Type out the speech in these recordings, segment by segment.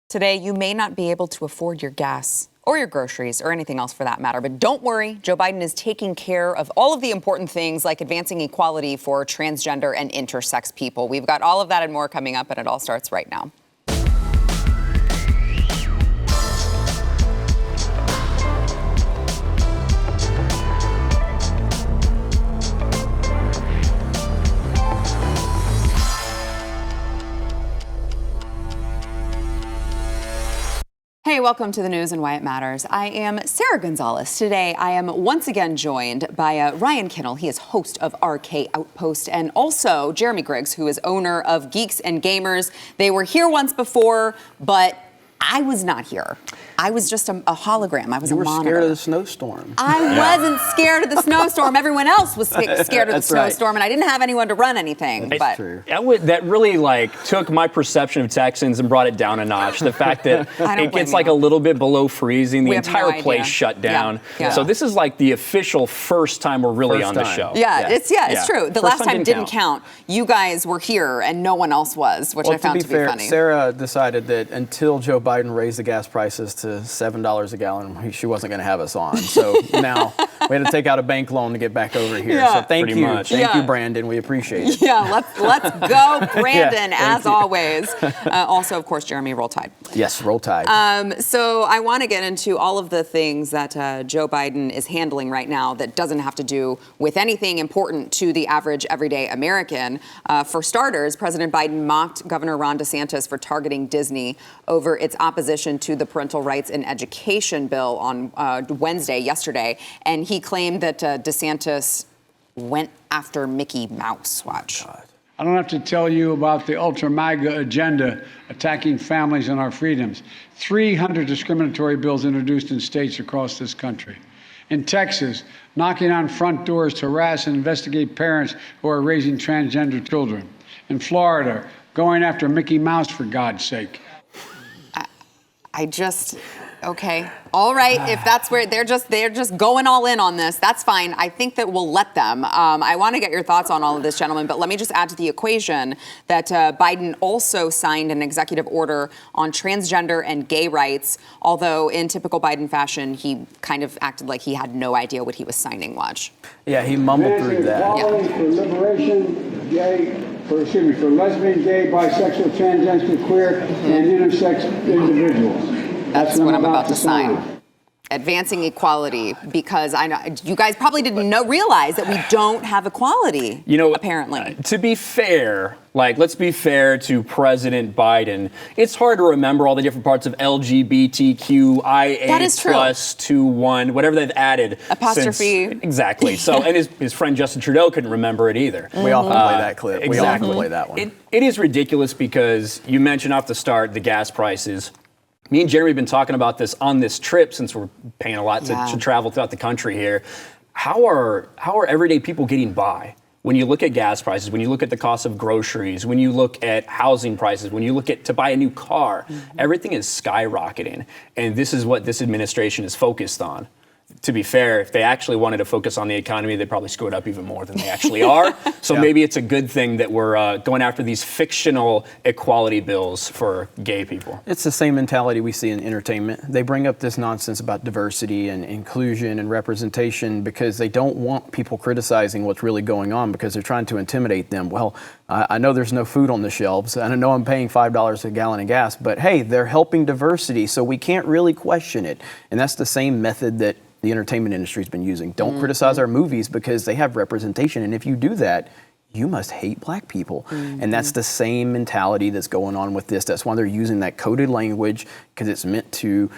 Today, you may not be able to afford your gas or your groceries or anything else for that matter. But don't worry, Joe Biden is taking care of all of the important things like advancing equality for transgender and intersex people. We've got all of that and more coming up, and it all starts right now. Hey, welcome to the news and why it matters. I am Sarah Gonzalez. Today, I am once again joined by Ryan Kinnell. He is host of RK Outpost, and also Jeremy Griggs, who is owner of Geeks and Gamers. They were here once before, but I was not here. I was just a hologram. I was a monitor. You were scared of the snowstorm. I wasn't scared of the snowstorm. Everyone else was scared of the snowstorm, and I didn't have anyone to run anything. That's true. That really took my perception of Texans and brought it down a notch. The fact that it gets a little bit below freezing, the entire place shut down. Yeah. So this is the official first time we're really on the show. Yeah, it's true. The last time didn't count. You guys were here and no one else was, which I found to be funny. Sarah decided that until Joe Biden raised the gas prices to $7 a gallon, she wasn't going to have us on. So now we had to take out a bank loan to get back over here. So thank you. Thank you, Brandon. We appreciate it. Yeah, let's go, Brandon, as always. Also, of course, Jeremy, roll tide. Yes, roll tide. So I want to get into all of the things that Joe Biden is handling right now that doesn't have to do with anything important to the average everyday American. For starters, President Biden mocked Governor Ron DeSantis for targeting Disney over its opposition to the parental rights in education bill on yesterday, and he claimed that DeSantis went after Mickey Mouse. Watch. I don't have to tell you about the ultra-MAGA agenda attacking families and our freedoms. 300 discriminatory bills introduced in states across this country. In Texas, knocking on front doors to harass and investigate parents who are raising transgender children. In Florida, going after Mickey Mouse, for God's sake. Okay. All right. If that's where they're just going all in on this, that's fine. I think that we'll let them. I want to get your thoughts on all of this, gentlemen, but let me just add to the equation that Biden also signed an executive order on transgender and gay rights, although in typical Biden fashion, he kind of acted like he had no idea what he was signing. Watch. Yeah, he mumbled through that. For liberation, for lesbian, gay, bisexual, transgender, queer, and intersex individuals. That's what I'm about to sign. Advancing equality, because I know you guys probably didn't realize that we don't have equality. Apparently. To be fair, let's be fair to President Biden. It's hard to remember all the different parts of LGBTQIA plus 2-1, whatever they've added. Apostrophe. Exactly. So, and his friend Justin Trudeau couldn't remember it either. We often play that clip. Exactly. We often play that one. It is ridiculous because you mentioned off the start the gas prices. Me and Jeremy have been talking about this on this trip since we're paying a lot to travel throughout the country here. How are everyday people getting by? When you look at gas prices, when you look at the cost of groceries, when you look at housing prices, when you look at to buy a new car, everything is skyrocketing. And this is what this administration is focused on. To be fair, if they actually wanted to focus on the economy, they'd probably screw it up even more than they actually are. So maybe it's a good thing that we're going after these fictional equality bills for gay people. It's the same mentality we see in entertainment. They bring up this nonsense about diversity and inclusion and representation because they don't want people criticizing what's really going on because they're trying to intimidate them. Well, I know there's no food on the shelves, and I know I'm paying $5 a gallon of gas, but hey, they're helping diversity, so we can't really question it. And that's the same method that the entertainment industry has been using. Don't criticize our movies because they have representation. And if you do that, you must hate black people. And that's the same mentality that's going on with this. That's why they're using that coded language, because it's meant to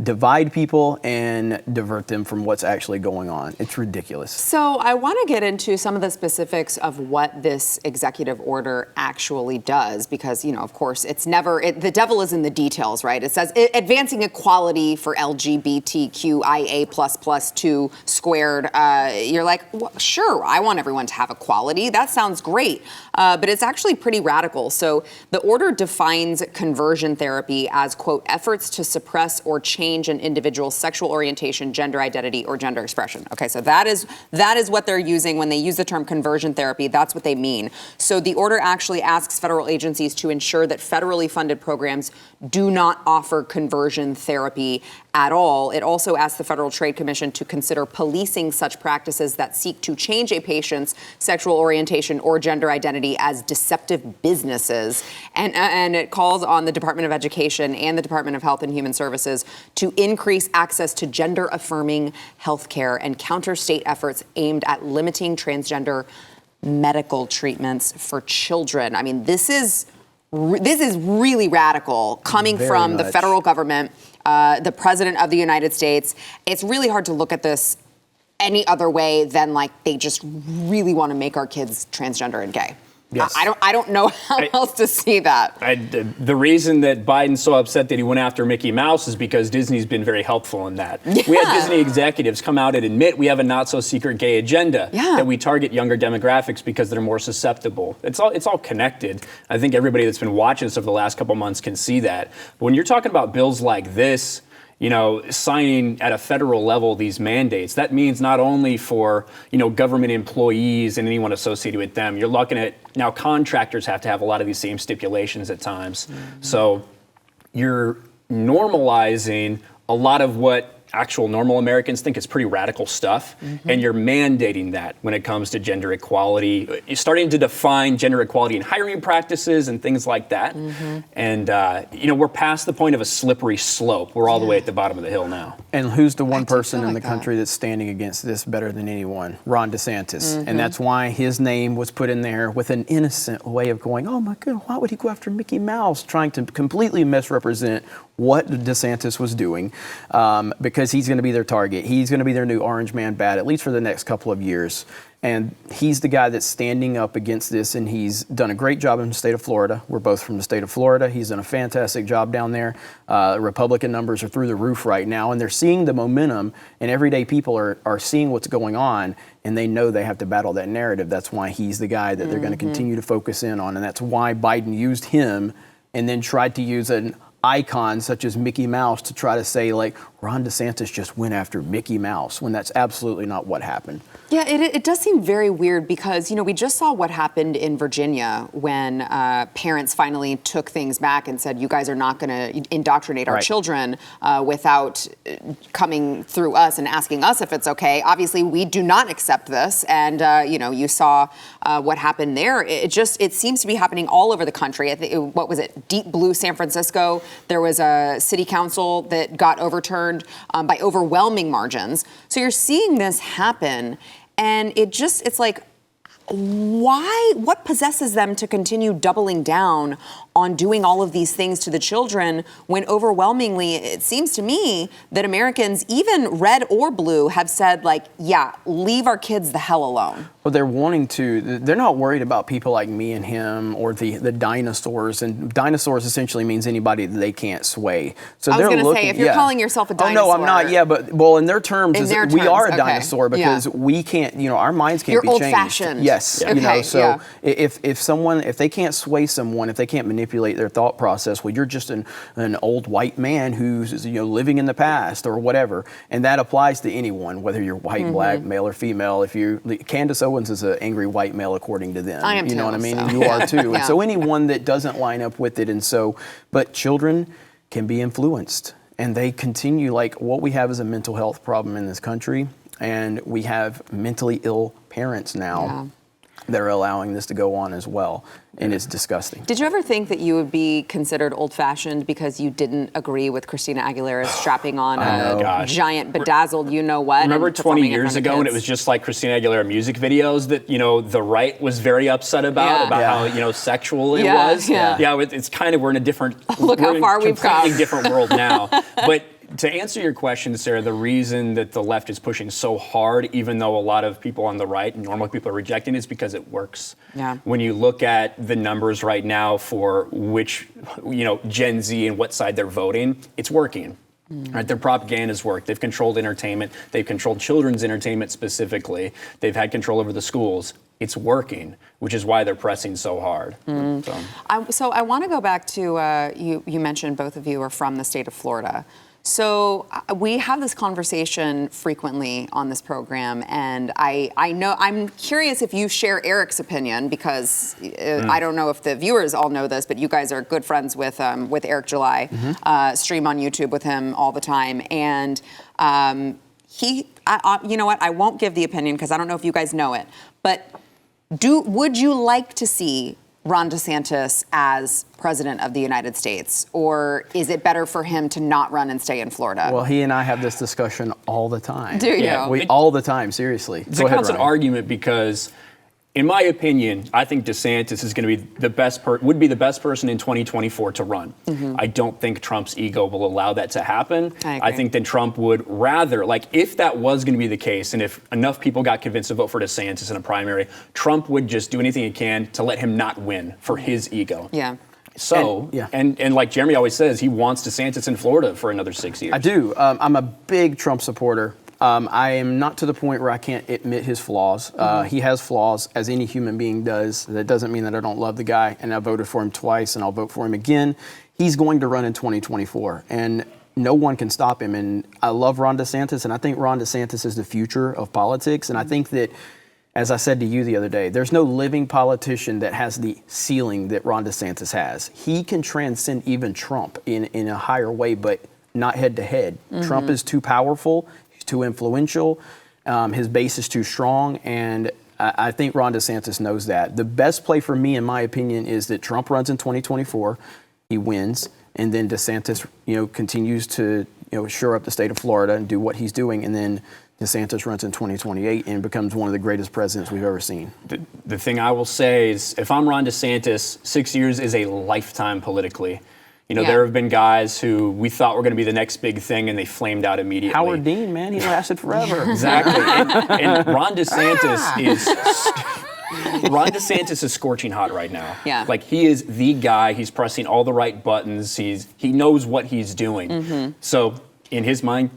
divide people and divert them from what's actually going on. It's ridiculous. So I want to get into some of the specifics of what this executive order actually does, because, of course, the devil is in the details, right? It says advancing equality for LGBTQIA++ 2 squared. You're like, well, sure, I want everyone to have equality. That sounds great. But it's actually pretty radical. So the order defines conversion therapy as, quote, efforts to suppress or change change in individual's sexual orientation, gender identity, or gender expression. Okay, so that is what they're using when they use the term conversion therapy. That's what they mean. So the order actually asks federal agencies to ensure that federally funded programs do not offer conversion therapy at all. It also asks the Federal Trade Commission to consider policing such practices that seek to change a patient's sexual orientation or gender identity as deceptive businesses. And it calls on the Department of Education and the Department of Health and Human Services to increase access to gender-affirming health care and counter state efforts aimed at limiting transgender medical treatments for children. I mean, this is really radical coming Very from the much. federal government, the president of the United States. It's really hard to look at this any other way than like they just really want to make our kids transgender and gay. Yes. I don't know how else to see that. The reason that Biden's so upset that he went after Mickey Mouse is because Disney's been very helpful in that. Yeah. We had Disney executives come out and admit we have a not-so-secret gay agenda, that we target younger demographics because they're more susceptible. It's all connected. I think everybody that's been watching this over the last couple months can see that. But when you're talking about bills like this, you know, signing at a federal level these mandates, that means not only for, you know, government employees and anyone associated with them, you're looking at now contractors have to have a lot of these same stipulations at times. Mm-hmm. So you're normalizing a lot of what actual normal Americans think is pretty radical stuff, and you're mandating that when it comes to gender equality. You're starting to define gender equality in hiring practices and things like that. And, you know, we're past the point of a slippery slope. We're all the way at the bottom of the hill now. And who's the one person in like the that. country that's standing against this better than anyone? Ron DeSantis. And that's why his name was put in there with an innocent way of going, oh my God, why would he go after Mickey Mouse? Trying to completely misrepresent what DeSantis was doing, because he's going to be their target. He's going to be their new orange man bat, at least for the next couple of years. And he's the guy that's standing up against this, and he's done a great job in the state of Florida. We're both from the state of Florida. He's done a fantastic job down there. Republican numbers are through the roof right now, and they're seeing the momentum, and everyday people are seeing what's going on, and they know they have to battle that narrative. That's why he's the guy that they're going to continue to focus in on, and that's why Biden used him and then tried to use an icon such as Mickey Mouse to try to say, like, Ron DeSantis just went after Mickey Mouse, when that's absolutely not what happened. Yeah, it does seem very weird because, you know, we just saw what happened in Virginia when parents finally took things back and said, you guys are not going to indoctrinate our children without coming through us and asking us if it's okay. Obviously, we do not accept this. And, you know, you saw what happened there. It seems to be happening all over the country. I think, what was it? Deep blue San Francisco. There was a city council that got overturned by overwhelming margins. So you're seeing this happen. And it's like, why? What possesses them to continue doubling down on doing all of these things to the children when overwhelmingly it seems to me that Americans, even red or blue, have said, like, yeah, leave our kids the hell alone? Well, they're not worried about people like me and him or the dinosaurs. And dinosaurs essentially means anybody that they can't sway. So I was going to say, if you're calling yourself a dinosaur. Oh, no, I'm not. Yeah, but, well, in their terms, we are a okay. dinosaur because we can't, you know, our minds can't be changed. You're old-fashioned. Yes. Okay, you know, so if they can't sway someone, if they can't manipulate their thought process, well, you're just an old white man who's, you know, living in the past or whatever. And that applies to anyone, whether you're white, black, male, or female. Candace Owens is an angry white male according to them. I am you know too, what I mean? so. And you are too. Yeah. And so anyone that doesn't line up with it, and so, but children can be influenced, and they continue, like, what we have is a mental health problem in this country, and we have mentally ill parents now that are allowing this to go on as well. And it's disgusting. Did you ever think that you would be considered old-fashioned because you didn't agree with Christina Aguilera's strapping on a giant bedazzled you-know-what? Remember 20 years ago when it was just like Christina Aguilera music videos that, you know, the right was very upset about how, you know, sexual it was? Yeah, it's kind of, we're in a different... Look how far we've come. Completely different world now. But to answer your question, Sarah, the reason that the left is pushing so hard, even though a lot of people on the right, normal people, are rejecting it, is because it works. Yeah. When you look at the numbers right now for which, you know, Gen Z and what side they're voting, it's working. Right, their propaganda's worked. They've controlled entertainment. They've controlled children's entertainment specifically. They've had control over the schools. It's working, which is why they're pressing so hard. So I want to go back to, you mentioned both of you are from the state of Florida. So we have this conversation frequently on this program, and I'm curious if you share Eric's opinion, because I don't know if the viewers all know this, but you guys are good friends with Eric July, stream on YouTube with him all the time, and you know what? I won't give the opinion because I don't know if you guys know it, but would you like to see Ron DeSantis as president of the United States, or is it better for him to not run and stay in Florida? Well, he and I have this discussion all the time. Do you? Yeah, all the time, seriously. It's a constant argument because, in my opinion, I think DeSantis is going to be would be the best person in 2024 to run. I don't think Trump's ego will allow that to happen. I think that Trump would rather, if that was going to be the case, and if enough people got convinced to vote for DeSantis in a primary, Trump would just do anything he can to let him not win for his ego. Yeah. So, and like Jeremy always says, he wants DeSantis in Florida for another 6 years. I do. I'm a big Trump supporter. I am not to the point where I can't admit his flaws. He has flaws, as any human being does. That doesn't mean that I don't love the guy, and I voted for him twice, and I'll vote for him again. He's going to run in 2024, and no one can stop him. And I love Ron DeSantis, and I think Ron DeSantis is the future of politics. And I think that, as I said to you the other day, there's no living politician that has the ceiling that Ron DeSantis has. He can transcend even Trump in a higher way, but not head to head. Trump is too powerful. Too influential, his base is too strong, and I think Ron DeSantis knows that. The best play for me, in my opinion, is that Trump runs in 2024, he wins, and then DeSantis, continues to, shore up the state of Florida and do what he's doing, and then DeSantis runs in 2028 and becomes one of the greatest presidents we've ever seen. The thing I will say is, if I'm Ron DeSantis, 6 years is a lifetime politically. There have been guys who we thought were going to be the next big thing, and they flamed out immediately. Howard Dean, man, he lasted forever. Exactly. and Ron DeSantis is scorching hot right now. Yeah. He is the guy. He's pressing all the right buttons. He knows what he's doing. So in his mind,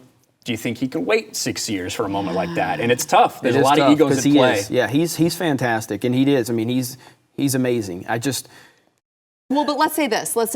do you think he can wait 6 years for a moment like that? And it's tough. There's a lot of egos at play. Yeah, he's fantastic, and he is. I mean, he's amazing. Well, but let's say this. Let's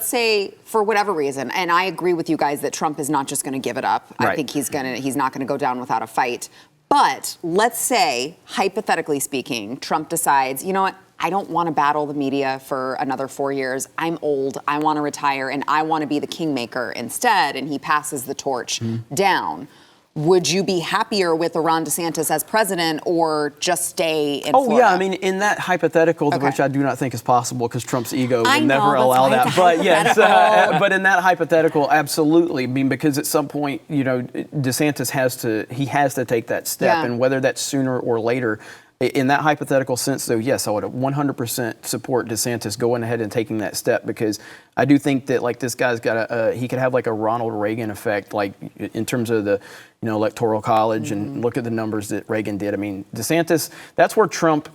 say, for whatever reason, and I agree with you guys that Trump is not just going to give it up. Right. I think he's not going to go down without a fight. But let's say, hypothetically speaking, Trump decides, you know what, I don't want to battle the media for another 4 years. I'm old. I want to retire, and I want to be the kingmaker instead. And he passes the torch down. Would you be happier with a Ron DeSantis as president, or just stay in Florida? Oh, yeah. I mean, in that hypothetical, which I do not think is possible because Trump's ego will never allow that. But yes, but in that hypothetical, absolutely. I mean, because at some point, DeSantis has to take that step, and whether that's sooner or later. In that hypothetical sense, though, yes, I would 100% support DeSantis going ahead and taking that step, because I do think that this guy's got he could have a Ronald Reagan effect, in terms of the electoral college, and look at the numbers that Reagan did. I mean, DeSantis, that's where Trump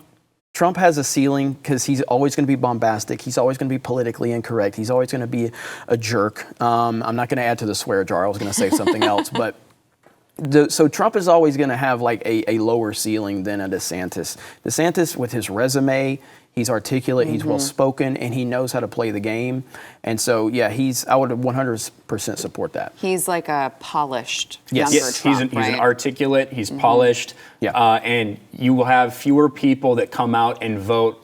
has a ceiling, because he's always going to be bombastic. He's always going to be politically incorrect. He's always going to be a jerk. I'm not going to add to the swear jar. I was going to say something else, but. So Trump is always going to have a lower ceiling than a DeSantis. DeSantis, with his resume, he's articulate, he's well-spoken, and he knows how to play the game. And so, yeah, I would 100% support that. He's like a polished younger Trump, he's an articulate, he's polished, Yeah. And you will have fewer people that come out and vote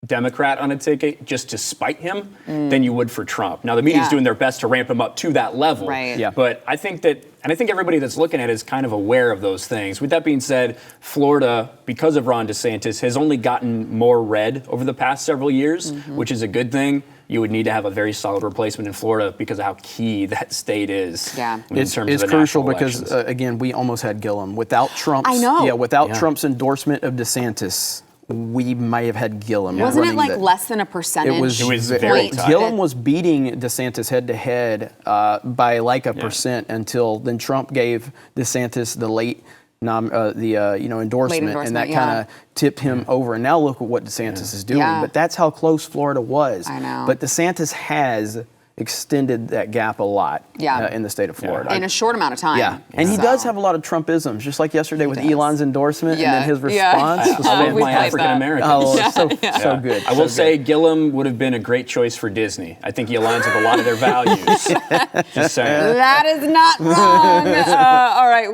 Democrat on a ticket just to spite him than you would for Trump. Now, the media's doing their best to ramp him up to that level. Right. Yeah. But I think everybody that's looking at it is kind of aware of those things. With that being said, Florida, because of Ron DeSantis, has only gotten more red over the past several years, which is a good thing. You would need to have a very solid replacement in Florida because of how key that state is. Yeah. It's crucial because, again, we almost had Gillum. Without Trump's, I know. Yeah, without Trump's endorsement of DeSantis, we may have had Gillum. Wasn't it less than a percentage? It was very tight. Gillum was beating DeSantis head to head by a percent until then Trump gave DeSantis the late endorsement, and that kind of tipped him over. And now look at what DeSantis is doing. Yeah. But that's how close Florida was. I know. But DeSantis has extended that gap a lot in the state of Florida. In a short amount of time. Yeah, and he does have a lot of Trumpisms, just like yesterday with Elon's endorsement and then his response. I love my African Americans. Oh, so good. I will say Gillum would have been a great choice for Disney. I think he aligns with a lot of their values. Just saying. That is not wrong. All right,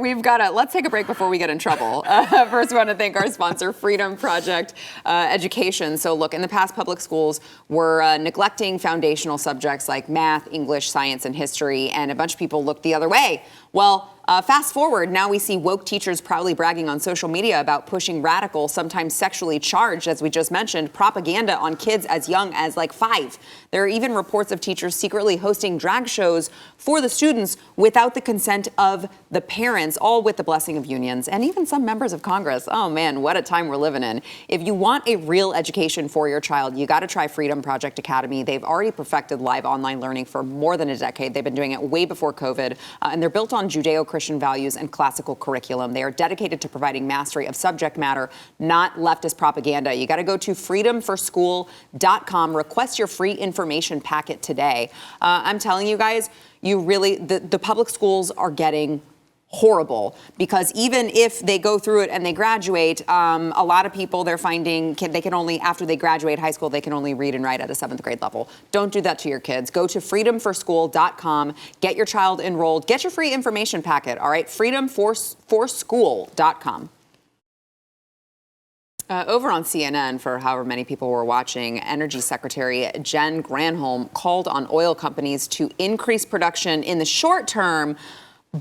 let's take a break before we get in trouble. First, we want to thank our sponsor, Freedom Project Education. So look, in the past, public schools were neglecting foundational subjects like math, English, science, and history, and a bunch of people looked the other way. Well, fast forward, now we see woke teachers proudly bragging on social media about pushing radical, sometimes sexually charged, as we just mentioned, propaganda on kids as young as like 5. There are even reports of teachers secretly hosting drag shows for the students without the consent of the parents, all with the blessing of unions and even some members of Congress. Oh man, what a time we're living in. If you want a real education for your child, you got to try Freedom Project Academy. They've already perfected live online learning for more than a decade. They've been doing it way before COVID, and they're built on Judeo-Christian values and classical curriculum. They are dedicated to providing mastery of subject matter, not leftist propaganda. You got to go to freedomforschool.com. Request your free information packet today. I'm telling you guys, the public schools are getting horrible, because even if they go through it and they graduate, a lot of people they're finding they can only, after they graduate high school, they can only read and write at a 7th grade level. Don't do that to your kids. Go to freedomforschool.com, get your child enrolled, get your free information packet, all right? freedomforschool.com. Over on CNN, for however many people were watching, Energy Secretary Jen Granholm called on oil companies to increase production in the short term,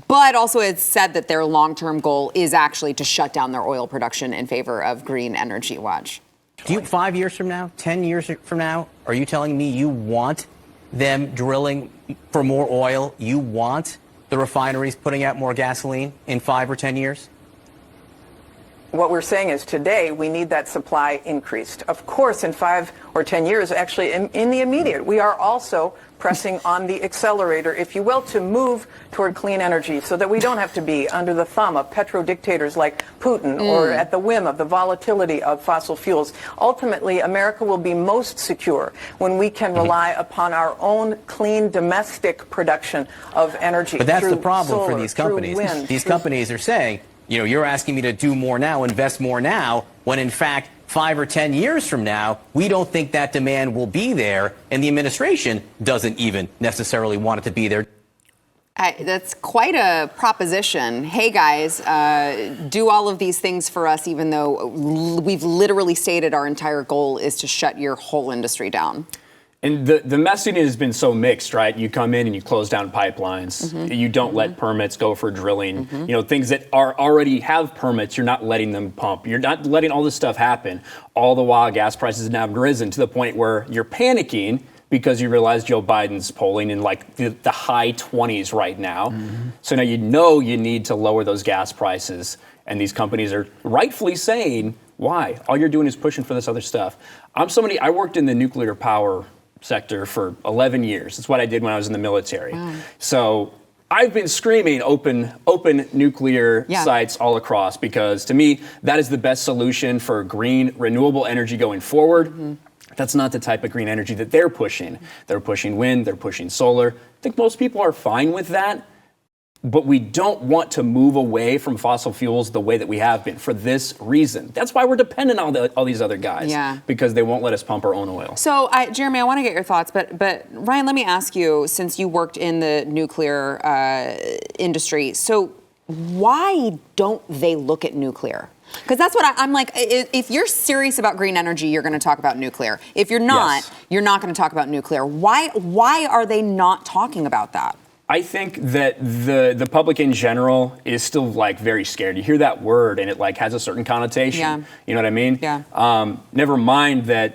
but also it's said that their long-term goal is actually to shut down their oil production in favor of green energy. Watch. 5 years from now, 10 years from now, are you telling me you want them drilling for more oil? You want the refineries putting out more gasoline in 5 or 10 years? What we're saying is today we need that supply increased. Of course, in 5 or 10 years, actually in the immediate, we are also pressing on the accelerator, if you will, to move toward clean energy so that we don't have to be under the thumb of petro-dictators like Putin or at the whim of the volatility of fossil fuels. Ultimately, America will be most secure when we can rely upon our own clean domestic production of energy. But that's the problem solar, for these companies. Wind, these companies are saying, you know, you're asking me to do more now, invest more now, when in fact 5 or 10 years from now, we don't think that demand will be there, and the administration doesn't even necessarily want it to be there. That's quite a proposition. Hey guys, do all of these things for us, even though we've literally stated our entire goal is to shut your whole industry down. And the messaging has been so mixed, right? You come in and you close down pipelines. You don't let permits go for drilling. You know, things that already have permits, you're not letting them pump. You're not letting all this stuff happen. All the while, gas prices have now risen to the point where you're panicking because you realize Joe Biden's polling in like the high 20s right now. So now you know you need to lower those gas prices. And these companies are rightfully saying, why? All you're doing is pushing for this other stuff. I worked in the nuclear power sector for 11 years. That's what I did when I was in the military. So I've been screaming open nuclear sites all across, because to me, that is the best solution for green, renewable energy going forward. That's not the type of green energy that they're pushing. They're pushing wind, they're pushing solar. I think most people are fine with that. But we don't want to move away from fossil fuels the way that we have been for this reason. That's why we're dependent on all these other guys, because they won't let us pump our own oil. So, Jeremy, I want to get your thoughts, but Ryan, let me ask you, since you worked in the nuclear industry, so why don't they look at nuclear? Because that's what I'm like. If you're serious about green energy, you're going to talk about nuclear. If you're not, you're not going to talk about nuclear. Why are they not talking about that? I think that the public in general is still like very scared. You hear that word and it like has a certain connotation. You know what I mean? Never mind that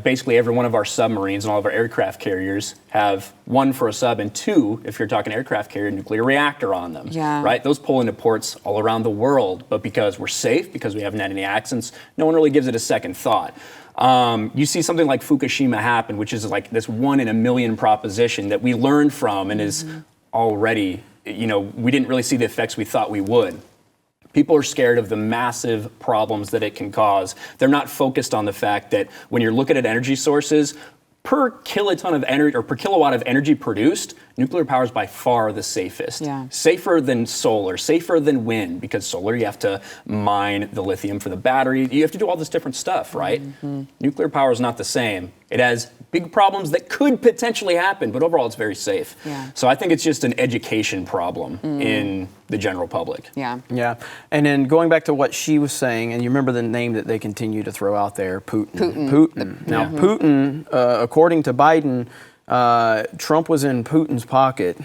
basically every one of our submarines and all of our aircraft carriers have, 1 for a sub and 2, if you're talking aircraft carrier, nuclear reactor on them. Right? Those pull into ports all around the world. But because we're safe, because we haven't had any accidents, no one really gives it a second thought. You see something like Fukushima happen, which is like this 1 in a million proposition that we learned from and is already, you know, we didn't really see the effects we thought we would. People are scared of the massive problems that it can cause. They're not focused on the fact that when you're looking at energy sources, per kiloton of energy or per kilowatt of energy produced, nuclear power is by far the safest. Yeah. Safer than solar, safer than wind, because solar you have to mine the lithium for the battery. You have to do all this different stuff, right? Nuclear power is not the same. It has big problems that could potentially happen, but overall it's very safe. Yeah. So I think it's just an education problem in the general public. Yeah. Yeah. And then going back to what she was saying, and you remember the name that they continue to throw out there, Putin. Now, Putin, according to Biden, Trump was in Putin's pocket,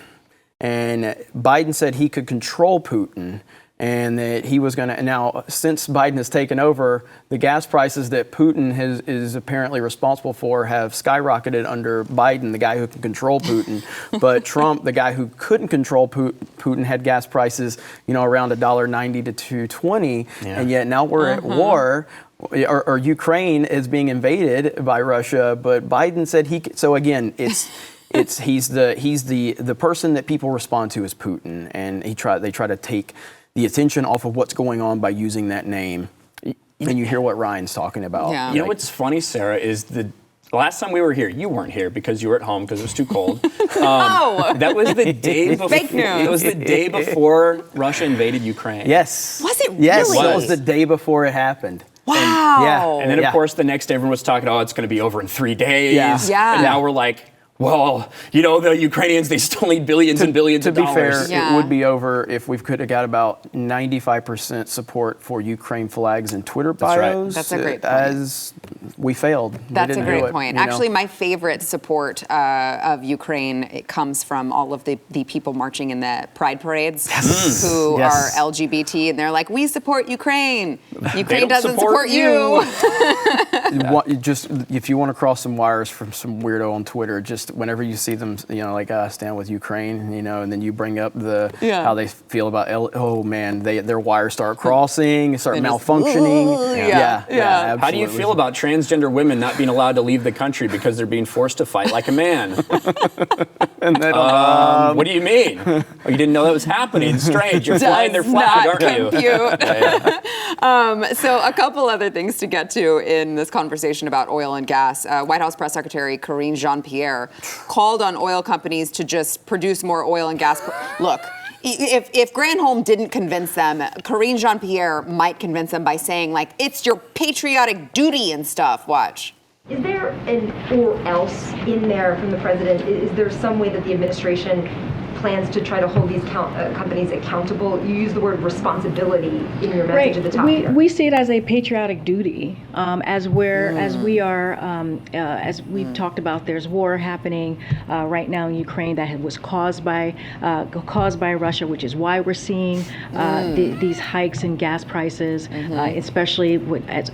and Biden said he could control Putin, and that he was going to. Now, since Biden has taken over, the gas prices that Putin is apparently responsible for have skyrocketed under Biden, the guy who can control Putin. But Trump, the guy who couldn't control Putin, had gas prices, around $1.90 to $2.20, and yet now we're at war. Or Ukraine is being invaded by Russia, but Biden said he could. So again, he's the person that people respond to is Putin, and they try to take the attention off of what's going on by using that name. And you hear what Ryan's talking about. Yeah. You know what's funny, Sarah, is the last time we were here, you weren't here because you were at home because it was too cold. That was the day before. Fake news. It was the day before Russia invaded Ukraine. Yes. Was it Yes, really? it was the day before it happened. Wow. And then, of course, the next day everyone was talking, it's going to be over in 3 days. Yeah. And now we're like, well, the Ukrainians, they still need billions and billions of dollars. To be fair, it would be over if we could have got about 95% support for Ukraine flags and Twitter bios. That's a great point. As we failed. That's a great point. Actually, my favorite support of Ukraine, it comes from all of the people marching in the pride parades who are LGBT, and they're like, we support Ukraine. Ukraine doesn't support you. Just if you want to cross some wires from some weirdo on Twitter, just whenever you see them, like stand with Ukraine, and then you bring up how they feel about their wires start crossing, start malfunctioning. Absolutely. How do you feel about transgender women not being allowed to leave the country because they're being forced to fight like a man? What do you mean? Oh, you didn't know that was happening? Strange. You're flying their flag, aren't you? So a couple other things to get to in this conversation about oil and gas. White House Press Secretary Karine Jean-Pierre called on oil companies to just produce more oil and gas. Look, if Granholm didn't convince them, Karine Jean-Pierre might convince them by saying, it's your patriotic duty and stuff. Watch. Is there an or else in there from the president? Is there some way that the administration plans to try to hold these companies accountable? You use the word responsibility in your message at the top here. We see it as a patriotic duty, as we've talked about. There's war happening right now in Ukraine that was caused by Russia, which is why we're seeing these hikes in gas prices, especially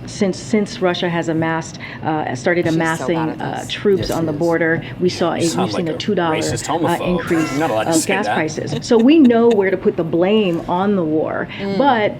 since Russia has started amassing troops on the border. We've seen a $2 increase. Gas prices. So we know where to put the blame on the war. But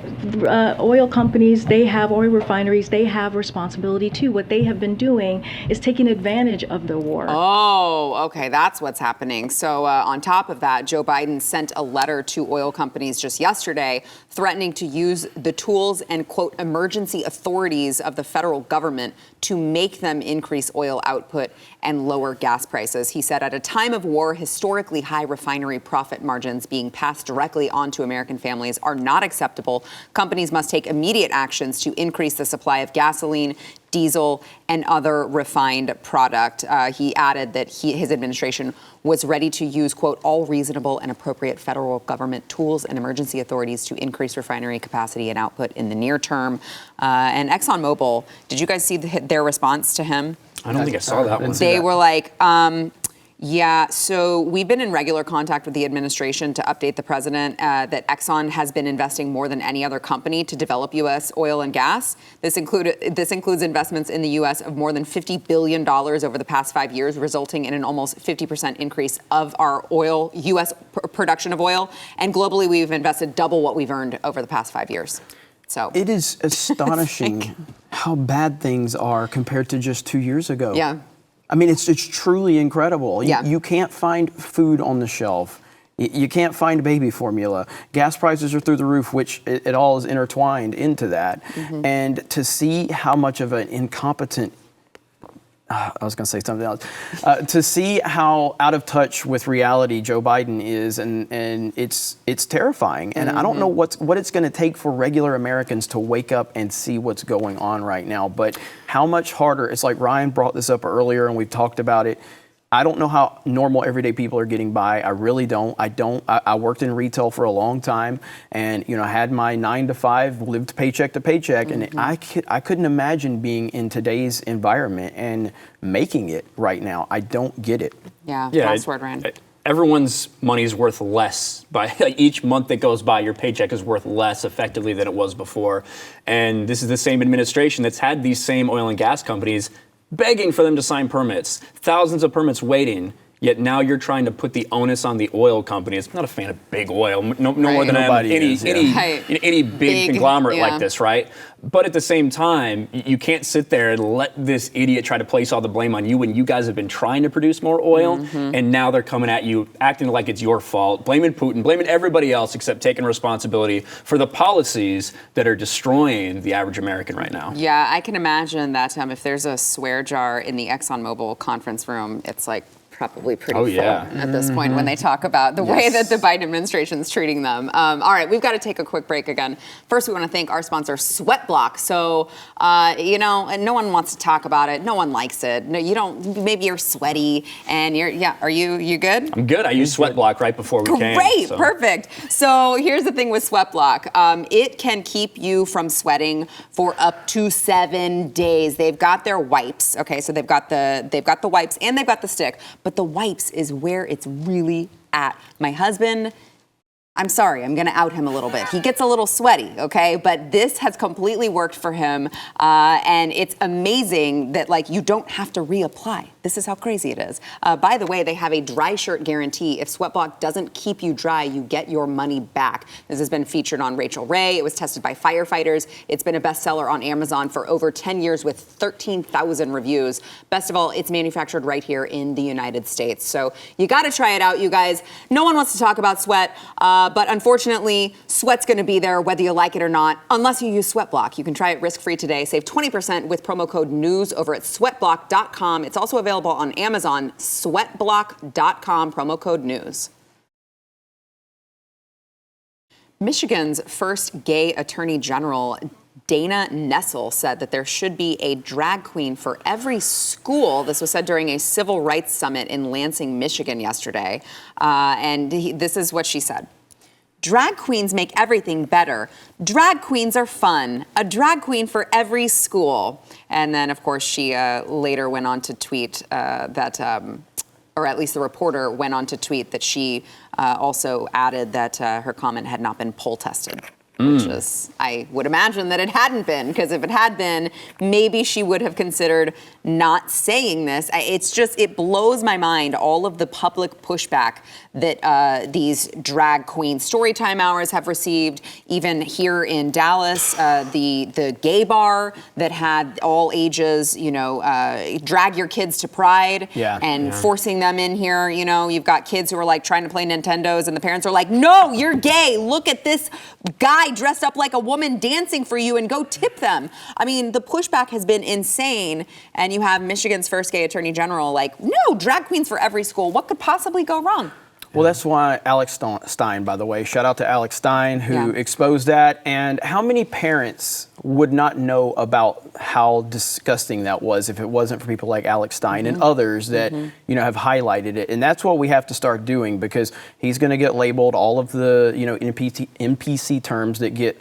oil companies, oil refineries, they have responsibility too. What they have been doing is taking advantage of the war. Oh, okay, that's what's happening. So on top of that, Joe Biden sent a letter to oil companies just yesterday threatening to use the tools and, quote, emergency authorities of the federal government to make them increase oil output and lower gas prices. He said at a time of war, historically high refinery profit margins being passed directly on to American families are not acceptable. Companies must take immediate actions to increase the supply of gasoline, diesel, and other refined product. He added that his administration was ready to use, quote, all reasonable and appropriate federal government tools and emergency authorities to increase refinery capacity and output in the near term. And ExxonMobil, did you guys see their response to him? I don't think I saw that one. They were like, so we've been in regular contact with the administration to update the president that Exxon has been investing more than any other company to develop U.S. oil and gas. This includes investments in the U.S. of more than $50 billion over the past 5 years, resulting in an almost 50% increase of our U.S. production of oil. And globally, we've invested double what we've earned over the past 5 years. So it is astonishing how bad things are compared to just 2 years ago. Yeah. I mean, it's truly incredible. Yeah. You can't find food on the shelf. You can't find baby formula. Gas prices are through the roof, which it all is intertwined into that. And to see how much of an incompetent I was going to say something else. To see how out of touch with reality Joe Biden is, and it's terrifying. And I don't know what it's going to take for regular Americans to wake up and see what's going on right now. But how much harder, it's like Ryan brought this up earlier and we've talked about it. I don't know how normal everyday people are getting by. I really don't. I worked in retail for a long time, and I had my 9 to 5, lived paycheck to paycheck, and I couldn't imagine being in today's environment and making it right now. I don't get it. Yeah. Last word, Ryan. Everyone's money is worth less by each month that goes by. Your paycheck is worth less effectively than it was before, and this is the same administration that's had these same oil and gas companies begging for them to sign permits, thousands of permits waiting, yet now you're trying to put the onus on the oil companies. I'm not a fan of big oil, no more than I am any big conglomerate like this, right? But at the same time, you can't sit there and let this idiot try to place all the blame on you when you guys have been trying to produce more oil, and now they're coming at you, acting like it's your fault, blaming Putin, blaming everybody else except taking responsibility for the policies that are destroying the average American right now. Yeah, I can imagine that if there's a swear jar in the ExxonMobil conference room, it's like probably pretty full at this point when they talk about the way that the Biden administration is treating them. All right, we've got to take a quick break again. First, we want to thank our sponsor, Sweatblock. So, and no one wants to talk about it. No one likes it. No, you don't. Maybe you're sweaty and are you good? I'm good. I used Sweatblock right before we came. Great, perfect. So here's the thing with Sweatblock. It can keep you from sweating for up to 7 days. They've got their wipes. Okay, so they've got the wipes and they've got the stick. But the wipes is where it's really at. My husband, I'm sorry, I'm going to out him a little bit. He gets a little sweaty, okay? But this has completely worked for him. And it's amazing that, you don't have to reapply. This is how crazy it is. By the way, they have a dry shirt guarantee. If Sweatblock doesn't keep you dry, you get your money back. This has been featured on Rachel Ray. It was tested by firefighters. It's been a bestseller on Amazon for over 10 years with 13,000 reviews. Best of all, it's manufactured right here in the United States. So you got to try it out, you guys. No one wants to talk about sweat. But unfortunately, sweat's going to be there whether you like it or not, unless you use Sweatblock. You can try it risk-free today. Save 20% with promo code NEWS over at sweatblock.com. It's also available on Amazon, sweatblock.com, promo code NEWS. Michigan's first gay attorney general, Dana Nessel, said that there should be a drag queen for every school. This was said during a civil rights summit in Lansing, Michigan yesterday. This is what she said. Drag queens make everything better. Drag queens are fun. A drag queen for every school. And then, of course, she later went on to tweet or at least the reporter went on to tweet that she also added that her comment had not been poll tested. Which is, I would imagine that it hadn't been, because if it had been, maybe she would have considered not saying this. It blows my mind, all of the public pushback that these drag queen storytime hours have received. Even here in Dallas, the gay bar that had all ages, drag your kids to Pride and forcing them in here. You've got kids who are trying to play Nintendos and the parents are like, no, you're gay. Look at this guy dressed up like a woman dancing for you, and go tip them. I mean, the pushback has been insane. And you have Michigan's first gay attorney general no, drag queens for every school. What could possibly go wrong? Well, that's why Alex Stein, by the way, shout out to Alex Stein, who exposed that. And how many parents would not know about how disgusting that was if it wasn't for people like Alex Stein and others that, have highlighted it. And that's what we have to start doing, because he's going to get labeled all of the, NPC terms that get,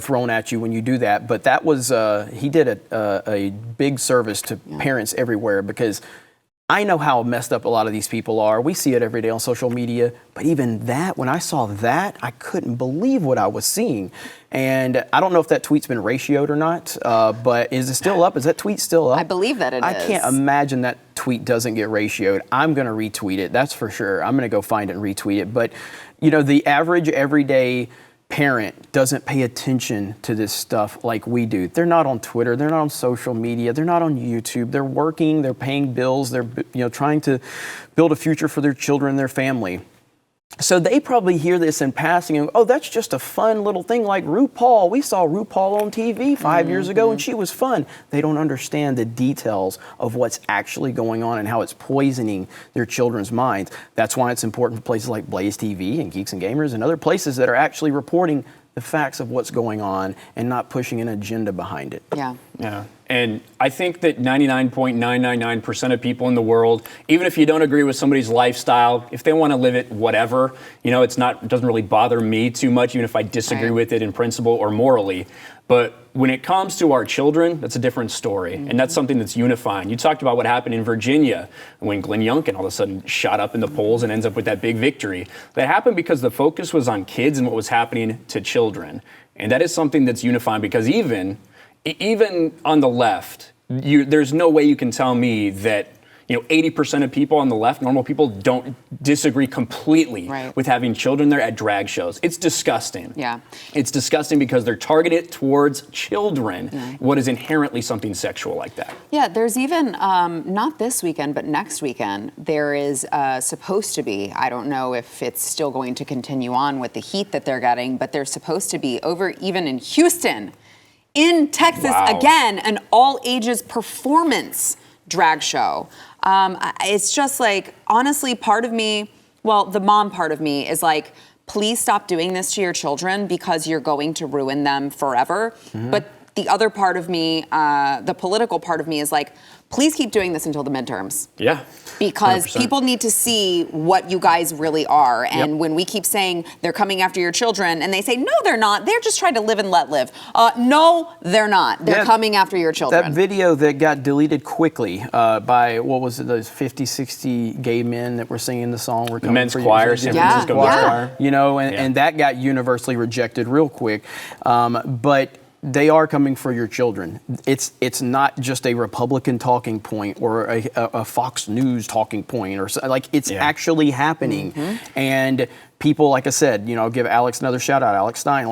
thrown at you when you do that. But that was, he did a big service to parents everywhere, because I know how messed up a lot of these people are. We see it every day on social media. But even that, when I saw that, I couldn't believe what I was seeing. And I don't know if that tweet's been ratioed or not, but is it still up? Is that tweet still up? I believe that it is. I can't imagine that tweet doesn't get ratioed. I'm going to retweet it. That's for sure. I'm going to go find it and retweet it. But, the average everyday parent doesn't pay attention to this stuff like we do. They're not on Twitter. They're not on social media. They're not on YouTube. They're working. They're paying bills. They're trying to build a future for their children and their family. So they probably hear this in passing and, oh, that's just a fun little thing like RuPaul. We saw RuPaul on TV 5 years ago and she was fun. They don't understand the details of what's actually going on and how it's poisoning their children's minds. That's why it's important for places like BlazeTV and Geeks and Gamers and other places that are actually reporting the facts of what's going on and not pushing an agenda behind it. Yeah. Yeah. And I think that 99.999% of people in the world, even if you don't agree with somebody's lifestyle, if they want to live it, whatever, you know, it doesn't really bother me too much, even if I disagree with it in principle or morally. But when it comes to our children, that's a different story. And that's something that's unifying. You talked about what happened in Virginia when Glenn Youngkin all of a sudden shot up in the polls and ends up with that big victory. That happened because the focus was on kids and what was happening to children. And that is something that's unifying because even on the left, there's no way you can tell me that 80% of people on the left, normal people, don't disagree completely with having children there at drag shows. It's disgusting. Yeah. It's disgusting because they're targeted towards children, what is inherently something sexual like that. Yeah, there's even, not this weekend, but next weekend, there is supposed to be, I don't know if it's still going to continue on with the heat that they're getting, but there's supposed to be over even in Houston, in Texas, again, an all-ages performance drag show. It's just like, honestly, part of me, well, the mom part of me is like, please stop doing this to your children because you're going to ruin them forever. But the other part of me, the political part of me is like, please keep doing this until the midterms. Yeah. Because 100%. people need to see what you guys really are. And when we keep saying they're coming after your children and they say, no, they're not. They're just trying to live and let live. No, they're not. They're coming after your children. That video that got deleted quickly by, what was it, those 50, 60 gay men that were singing the song. We're coming Men's for you. choir, San Francisco Men's Choir. You know, and that got universally rejected real quick. But they are coming for your children. It's not just a Republican talking point or a Fox News talking point or like it's actually happening. And people, like I said, I'll give Alex another shout out, Alex Stein.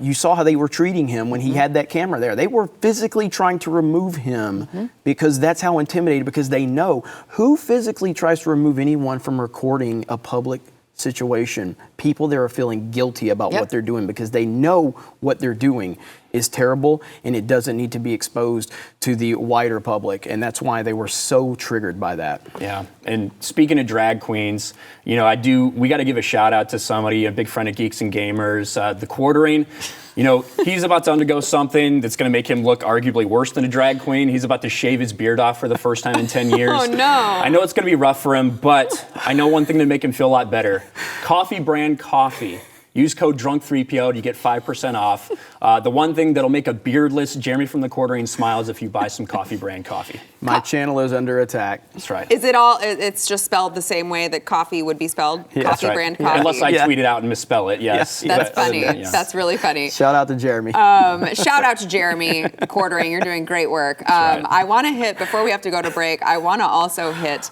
You saw how they were treating him when he had that camera there. They were physically trying to remove him because that's how intimidated, because they know who physically tries to remove anyone from recording a public situation. People there are feeling guilty about what they're doing because they know what they're doing is terrible and it doesn't need to be exposed to the wider public. And that's why they were so triggered by that. Yeah. And speaking of drag queens, we got to give a shout out to somebody, a big friend of Geeks and Gamers, the Quartering. He's about to undergo something that's going to make him look arguably worse than a drag queen. He's about to shave his beard off for the first time in 10 years. Oh, no. I know it's going to be rough for him, but I know one thing to make him feel a lot better. Coffee brand coffee. Use code DRUNK3PO to get 5% off. The one thing that'll make a beardless Jeremy from the Quartering smile is if you buy some coffee brand coffee. My channel is under attack. That's right. Is it all, it's just spelled the same way that coffee would be spelled? Yeah, coffee brand coffee? Unless I tweet it out and misspell it, yes. That's funny. That's really funny. Shout out to Jeremy. Shout out to Jeremy Quartering. You're doing great work. I want to hit, before we have to go to break, I want to also hit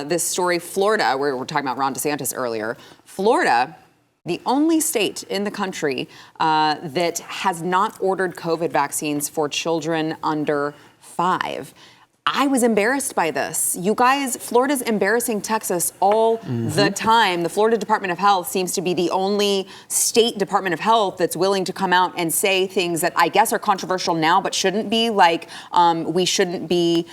this story, Florida, where we're talking about Ron DeSantis earlier. Florida, the only state in the country that has not ordered COVID vaccines for children under 5. I was embarrassed by this. You guys, Florida's embarrassing Texas all the time. The Florida Department of Health seems to be the only state Department of Health that's willing to come out and say things that I guess are controversial now, but shouldn't be, like we shouldn't be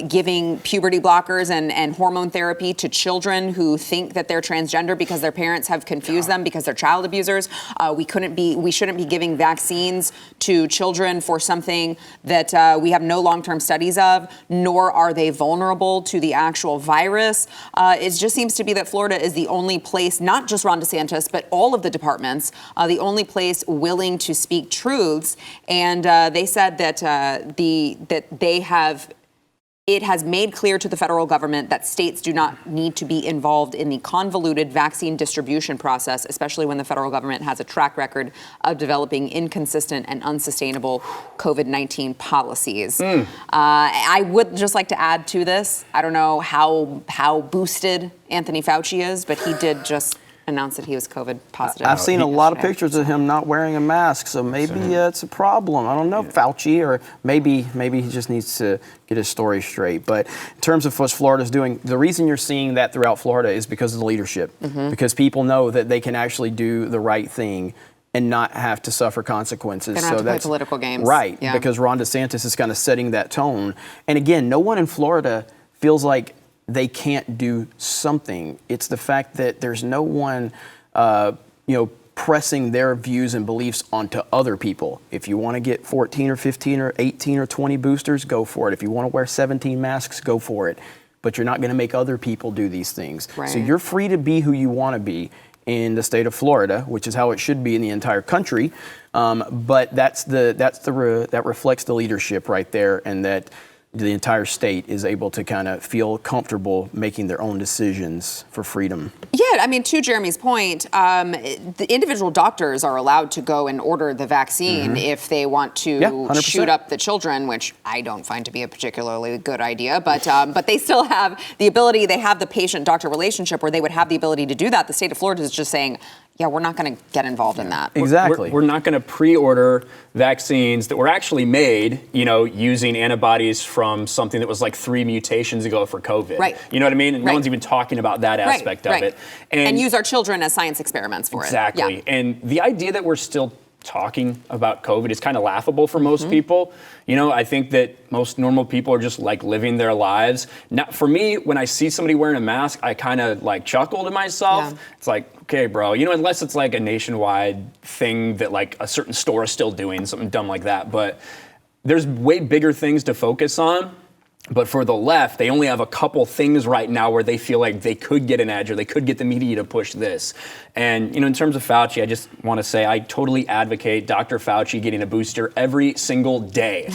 giving puberty blockers and hormone therapy to children who think that they're transgender because their parents have confused them because they're child abusers. We shouldn't be giving vaccines to children for something that we have no long-term studies of, nor are they vulnerable to the actual virus. It just seems to be that Florida is the only place, not just Ron DeSantis, but all of the departments, the only place willing to speak truths. And they said that it has made clear to the federal government that states do not need to be involved in the convoluted vaccine distribution process, especially when the federal government has a track record of developing inconsistent and unsustainable COVID-19 policies. I would just like to add to this, I don't know how boosted Anthony Fauci is, but he did just announced that he was COVID positive. I've seen a lot of pictures of him not wearing a mask, so maybe it's a problem. I don't know, Fauci, or maybe he just needs to get his story straight. But in terms of what Florida's doing, the reason you're seeing that throughout Florida is because of the leadership, because people know that they can actually do the right thing and not have to suffer consequences. They don't have to play political games. Right, because Ron DeSantis is kind of setting that tone. And again, no one in Florida feels like they can't do something. It's the fact that there's no one, pressing their views and beliefs onto other people. If you want to get 14 or 15 or 18 or 20 boosters, go for it. If you want to wear 17 masks, go for it. But you're not going to make other people do these things. Right. So you're free to be who you want to be in the state of Florida, which is how it should be in the entire country. But that reflects the leadership right there, and that the entire state is able to kind of feel comfortable making their own decisions for freedom. Yeah, I mean, to Jeremy's point, the individual doctors are allowed to go and order the vaccine if they want to shoot up the children, which I don't find to be a particularly good idea. But they still have the ability. They have the patient-doctor relationship where they would have the ability to do that. The state of Florida is just saying, yeah, we're not going to get involved in that. Exactly. We're not going to pre-order vaccines that were actually made, using antibodies from something that was like 3 mutations ago for COVID. Right. You know what I mean? And no Right. one's even talking about that aspect of it. And use our children as science experiments for exactly. it. Exactly. Yeah. And the idea that we're still talking about COVID is kind of laughable for most people. I think that most normal people are just like living their lives. Now, for me, when I see somebody wearing a mask, I kind of like chuckle to myself. Yeah. It's like, okay, bro, unless it's like a nationwide thing that like a certain store is still doing, something dumb like that. But there's way bigger things to focus on. But for the left, they only have a couple things right now where they feel like they could get an edge or they could get the media to push this. And, in terms of Fauci, I just want to say I totally advocate Dr. Fauci getting a booster every single day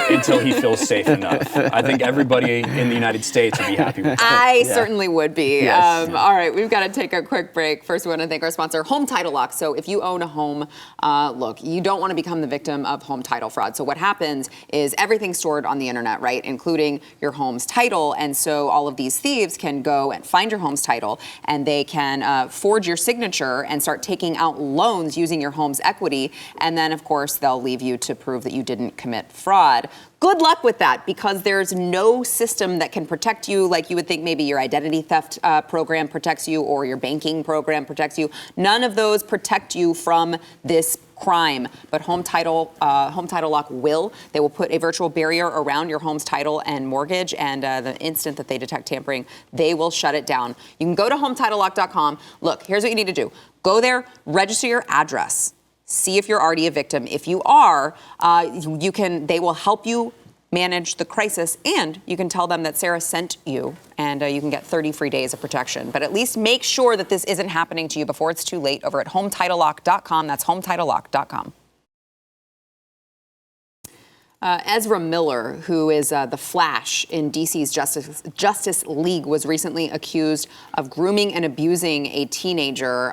until he feels safe enough. I think everybody in the United States would be happy with that. I certainly would be. Yes. All right, we've got to take a quick break. First, we want to thank our sponsor, Home Title Lock. So if you own a home, look, you don't want to become the victim of home title fraud. So what happens is everything's stored on the internet, right, including your home's title. And so all of these thieves can go and find your home's title, and they can forge your signature and start taking out loans using your home's equity. And then, of course, they'll leave you to prove that you didn't commit fraud. Good luck with that, because there's no system that can protect you like you would think maybe your identity theft program protects you or your banking program protects you. None of those protect you from this crime, but Home Title Lock will. They will put a virtual barrier around your home's title and mortgage, and the instant that they detect tampering, they will shut it down. You can go to HometitleLock.com. Look, here's what you need to do. Go there, register your address. See if you're already a victim. If you are, they will help you manage the crisis, and you can tell them that Sarah sent you, and you can get 30 free days of protection. But at least make sure that this isn't happening to you before it's too late over at HometitleLock.com. That's HometitleLock.com. Ezra Miller, who is the Flash in DC's Justice League, was recently accused of grooming and abusing a teenager.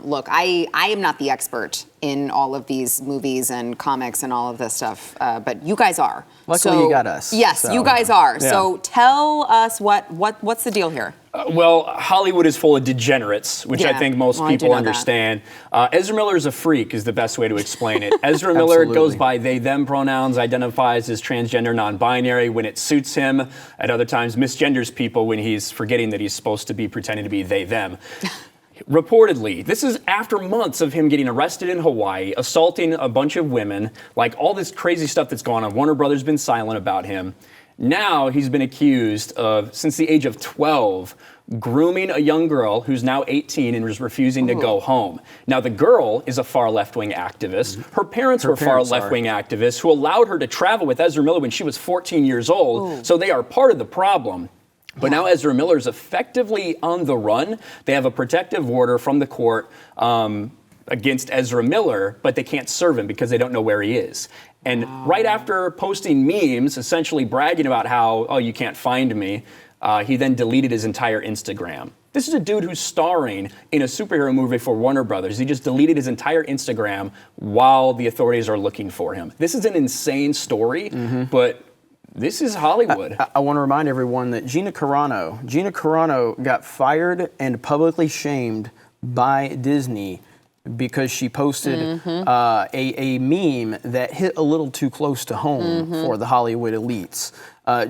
Look, I am not the expert in all of these movies and comics and all of this stuff, but you guys are. Luckily, you got us. Yes, so. You guys are. Yeah. So tell us what's the deal here? Well, Hollywood is full of degenerates, which I think most people understand. Ezra Miller is a freak is the best way to explain it. Ezra Miller goes by they, them pronouns, identifies as transgender, non-binary when it suits him. At other times, misgenders people when he's forgetting that he's supposed to be pretending to be they, them. Reportedly, this is after months of him getting arrested in Hawaii, assaulting a bunch of women, like all this crazy stuff that's gone on. Warner Brothers been silent about him. Now he's been accused of, since the age of 12, grooming a young girl who's now 18 and is refusing to go home. Now, the girl is a far left-wing activist. Her parents were far left-wing activists who allowed her to travel with Ezra Miller when she was 14 years old. So they are part of the problem. But now Ezra Miller is effectively on the run. They have a protective order from the court against Ezra Miller, but they can't serve him because they don't know where he is. And right after posting memes, essentially bragging about how, oh, you can't find me, he then deleted his entire Instagram. This is a dude who's starring in a superhero movie for Warner Brothers. He just deleted his entire Instagram while the authorities are looking for him. This is an insane story, but this is Hollywood. I want to remind everyone that Gina Carano got fired and publicly shamed by Disney because she posted a meme that hit a little too close to home for the Hollywood elites.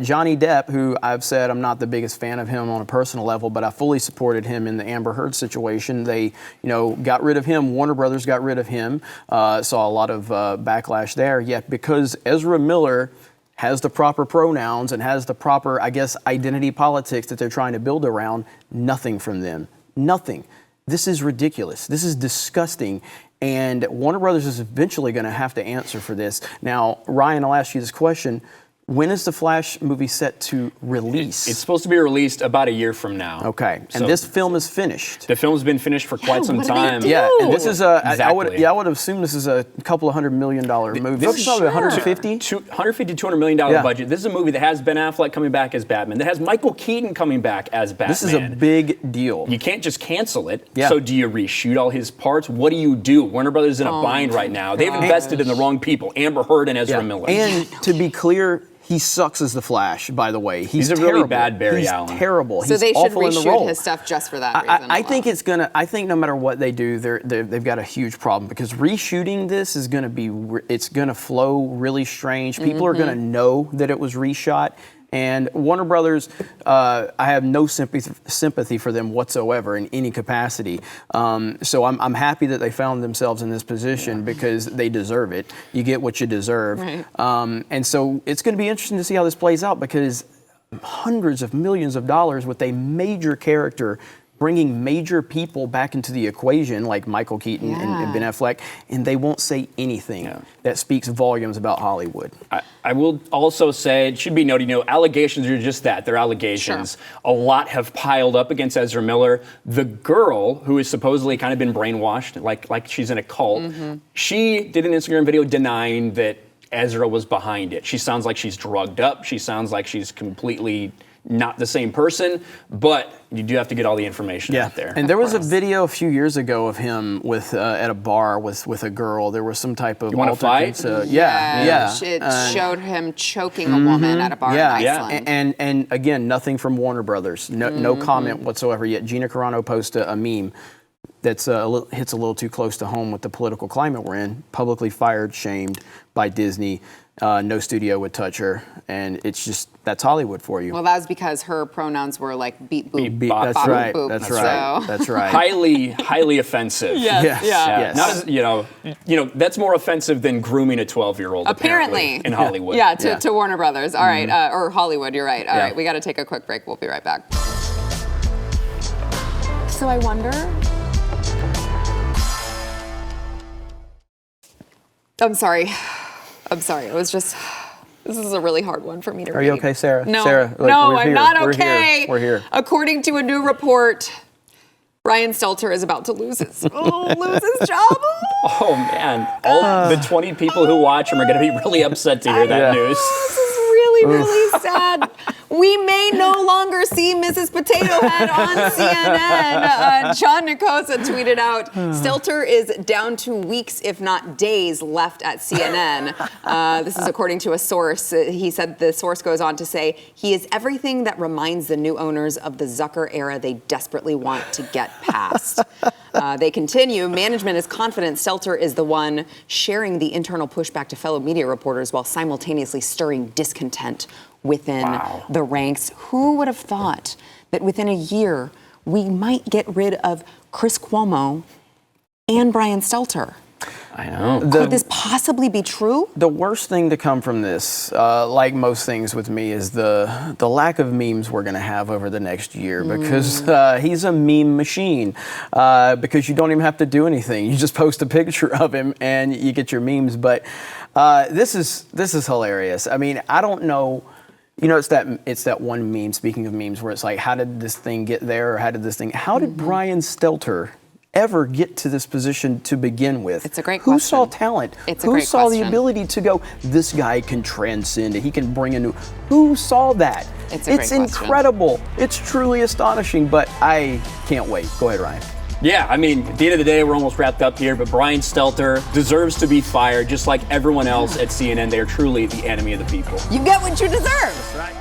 Johnny Depp, who I've said I'm not the biggest fan of him on a personal level, but I fully supported him in the Amber Heard situation. They, got rid of him. Warner Brothers got rid of him. Saw a lot of backlash there. Yet because Ezra Miller has the proper pronouns and has the proper, identity politics that they're trying to build around, nothing from them. Nothing. This is ridiculous. This is disgusting. And Warner Brothers is eventually going to have to answer for this. Now, Ryan, I'll ask you this question. When is the Flash movie set to release? It's supposed to be released about a year from now. Okay, and So this film is finished. the film's been finished for quite some what do they time. do? Yeah, and this is Exactly. I would assume this is a couple of $100 million movie. This is probably 150. $150, $200 million budget. This is a movie that has Ben Affleck coming back as Batman, that has Michael Keaton coming back as Batman. This is a big deal. You can't just cancel it. Yeah. So do you reshoot all his parts? What do you do? Warner Brothers is in a bind right now. They've invested in the wrong people. Amber Heard and Ezra Miller. And to be clear, he sucks as the Flash, by the way. He's a terrible. really bad Barry Allen. He's terrible. So He's they should awful in the role. reshoot his stuff just for that reason. I think it's gonna. I think no matter what they do, they've got a huge problem because reshooting this is gonna be. It's gonna flow really strange. People are gonna know that it was reshot. And Warner Brothers, I have no sympathy for them whatsoever in any capacity. So I'm happy that they found themselves in this position because they deserve it. You get what you deserve. Right. And so it's going to be interesting to see how this plays out because hundreds of millions of dollars with a major character bringing major people back into the equation like Michael Keaton and Ben Affleck, and they won't say anything that speaks volumes about Hollywood. I will also say, it should be noted, allegations are just that. They're allegations. Sure. A lot have piled up against Ezra Miller. The girl, who has supposedly kind of been brainwashed, like she's in a cult, she did an Instagram video denying that Ezra was behind it. She sounds like she's drugged up. She sounds like she's completely not the same person, but you do have to get all the information out there. And there was a video a few years ago of him with at a bar with a girl. There was some type of You want to fight? It showed him choking a woman at a bar in Iceland. And again, nothing from Warner Brothers. No comment whatsoever yet. Gina Carano posted a meme that's hits a little too close to home with the political climate we're in. Publicly fired, shamed by Disney. No studio would touch her, and it's just that's Hollywood for you. Well, that was because her pronouns were like beep boop. Beep, bop, that's bop, right. boop, That's so. right. That's right. highly offensive. Yes. Not as, that's more offensive than grooming a 12-year-old. Apparently in Hollywood. To Warner Brothers. All right, or Hollywood. You're right. All right, we got to take a quick break. We'll be right back. So I wonder. I'm sorry. It was just. This is a really hard one for me to read. Are you okay, Sarah? No, Sarah, I'm not okay. We're here. According to a new report, Brian Stelter is about to lose his job. Oh man, all the 20 people who watch him are going to be really upset to hear that news. This is really sad. We may no longer see Mrs. Potato Head on CNN. John Nicosa tweeted out, Stelter is down to weeks, if not days, left at CNN. This is according to a source. He said the source goes on to say, he is everything that reminds the new owners of the Zucker era they desperately want to get past. They continue, management is confident Stelter is the one sharing the internal pushback to fellow media reporters while simultaneously stirring discontent within the ranks. Who would have thought that within a year we might get rid of Chris Cuomo and Brian Stelter? I know. Could this possibly be true? The worst thing to come from this, like most things with me, is the lack of memes we're going to have over the next year because he's a meme machine. Because you don't even have to do anything; you just post a picture of him and you get your memes. But this is hilarious. I mean, I don't know. It's that one meme. Speaking of memes, where it's like, how did this thing get there? Or how did Brian Stelter ever get to this position to begin with? It's a great question. Who saw talent? Who saw the ability to go, this guy can transcend it, he can bring a new... Who saw that? It's incredible. It's truly astonishing, but I can't wait. Go ahead, Ryan. Yeah, I mean, at the end of the day, we're almost wrapped up here, but Brian Stelter deserves to be fired, just like everyone else at CNN. They are truly the enemy of the people. You get what you deserve. That's right.